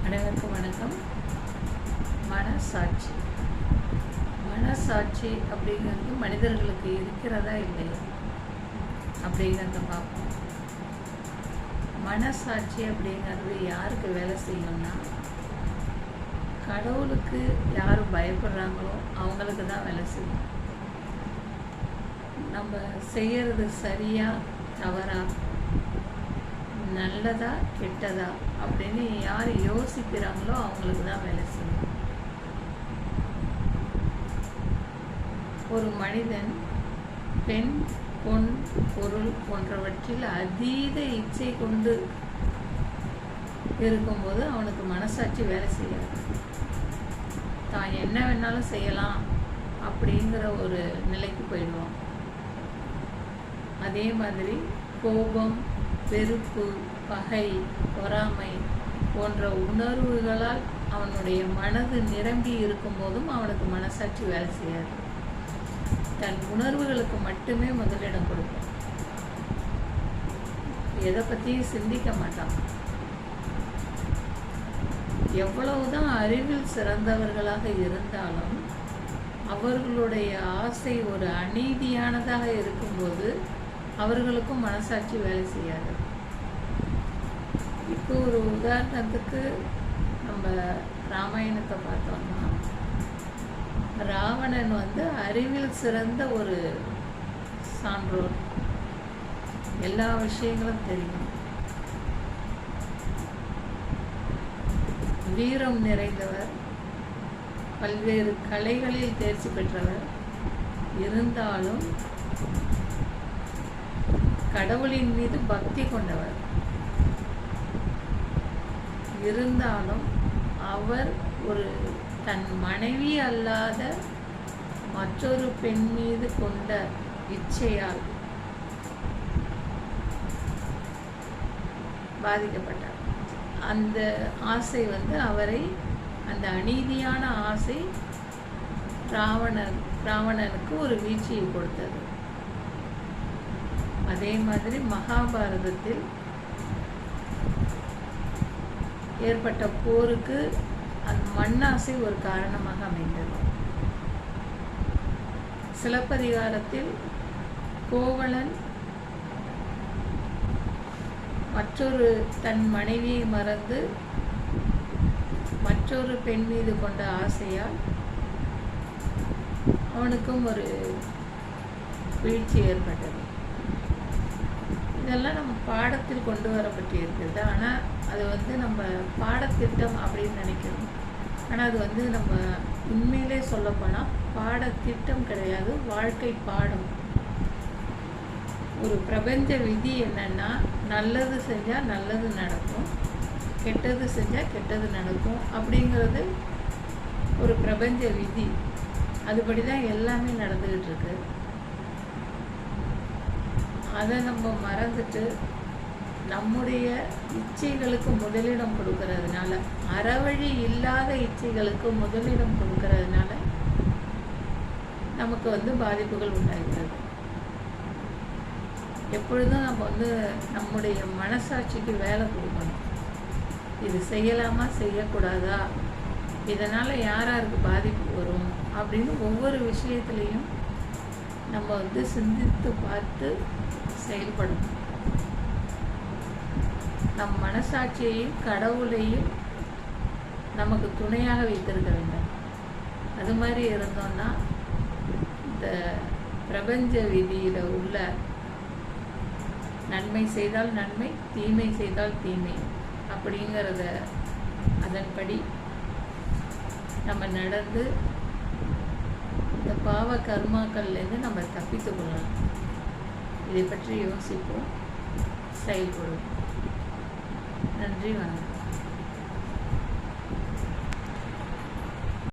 அனைவருக்கும் வணக்கம். மனசாட்சி மனசாட்சி அப்படிங்கிறது மனிதர்களுக்கு இருக்கிறதா இல்லையா அப்படிங்கிறத பார்ப்போம். மனசாட்சி அப்படிங்கிறது யாருக்கு வேலை செய்யணும்னா, கடவுளுக்கு யார் பயப்படுறாங்களோ அவங்களுக்கு தான் வேலை செய்யும். நம்ம செய்கிறது சரியா தவறா, நல்லதா கெட்டதா அப்படின்னு யார் யோசிக்கிறாங்களோ அவங்களுக்கு தான் வேலை செய்யும். ஒரு மனிதன் பெண், பொன், பொருள் போன்றவற்றில் அதீத இச்சை கொண்டு இருக்கும்போது அவனுக்கு மனசாட்சி வேலை செய்யாது. தான் என்ன வேணாலும் செய்யலாம் அப்படிங்கிற ஒரு நிலைக்கு போயிடுவான். அதே மாதிரி கோபம், வெறுப்பு, பகை, பொறாமை போன்ற உணர்வுகளால் அவனுடைய மனது நிரம்பி இருக்கும்போதும் அவனுக்கு மனசாட்சி வேலை செய்யாது. தன் உணர்வுகளுக்கு மட்டுமே முதலிடம் கொடுக்கும். எதை பற்றியும் சிந்திக்க மாட்டான். எவ்வளவுதான் அறிவில் சிறந்தவர்களாக இருந்தாலும் அவர்களுடைய ஆசை ஒரு அநீதியானதாக இருக்கும்போது அவர்களுக்கும் மனசாட்சி வேலை செய்யாது. இப்போ ஒரு உதாரணத்துக்கு நம்ம ராமாயணத்தை பார்த்தோம்னா, ராவணன் அறிவில் சிறந்த ஒரு சான்றோர், எல்லா விஷயங்களும் தெரியும், வீரம் நிறைந்தவர், பல்வேறு கலைகளில் தேர்ச்சி பெற்றவர். இருந்தாலும் கடவுளின் மீது பக்தி கொண்டவர். இருந்தாலும் அவர் ஒரு தன் மனைவி அல்லாத மற்றொரு பெண் மீது கொண்ட இச்சையால் பாதிக்கப்பட்டார். அந்த ஆசை அவரை, அந்த அநீதியான ஆசை ராவணனுக்கு ஒரு வீழ்ச்சியை கொடுத்தது. அதே மாதிரி மகாபாரதத்தில் ஏற்பட்ட போருக்கு அந்த மண்ணாசை ஒரு காரணமாக அமைந்தது. சிலப்பதிகாரத்தில் கோவலன் மற்றொரு தன் மனைவியை மறந்து மற்றொரு பெண் மீது கொண்ட ஆசையால் அவனுக்கும் ஒரு வீழ்ச்சி ஏற்பட்டது. இதெல்லாம் நம்ம பாடத்தில் கொண்டு வரப்பட்டு இருக்குது. ஆனால் அது நம்ம பாடத்திட்டம் அப்படின்னு நினைக்கிறோம். ஆனால் அது நம்ம உண்மையிலே சொல்லப்போனால் பாடத்திட்டம் கிடையாது, வாழ்க்கை பாடம். ஒரு பிரபஞ்ச விதி என்னன்னா, நல்லது செஞ்சால் நல்லது நடக்கும், கெட்டது செஞ்சால் கெட்டது நடக்கும் அப்படிங்கிறது ஒரு பிரபஞ்ச விதி. அதுபடி தான் எல்லாமே நடந்துக்கிட்டு இருக்கு. அதை நம்ம மறந்துட்டு நம்முடைய இச்சைகளுக்கு முதலிடம் கொடுக்கறதுனால, அறவழி இல்லாத இச்சைகளுக்கு முதலிடம் கொடுக்கறதுனால நமக்கு பாதிப்புகள் உண்டாகிறது. எப்பொழுதும் நம்ம நம்முடைய மனசாட்சிக்கு வேலை கொடுக்கணும். இது செய்யலாமா செய்யக்கூடாதா, இதனால் யாருக்கு பாதிப்பு வரும் அப்படின்னு ஒவ்வொரு விஷயத்துலையும் நம்ம சிந்தித்து பார்த்து செயல்படணும். நம் மனசாட்சியையும் கடவுளையும் நமக்கு துணையாக வைத்திருக்க வேண்டும். அது மாதிரி இருந்தோம்னா இந்த பிரபஞ்ச விதியில் உள்ள நன்மை செய்தால் நன்மை, தீமை செய்தால் தீமை அப்படிங்கிறத அதன்படி நம்ம நடந்து இந்த பாவ கர்மாக்கள்லேருந்து நம்ம தப்பித்து கொள்ளலாம். இதை பற்றி யோசிப்போம், செயல்படுவோம். நன்றி, வணக்கம்.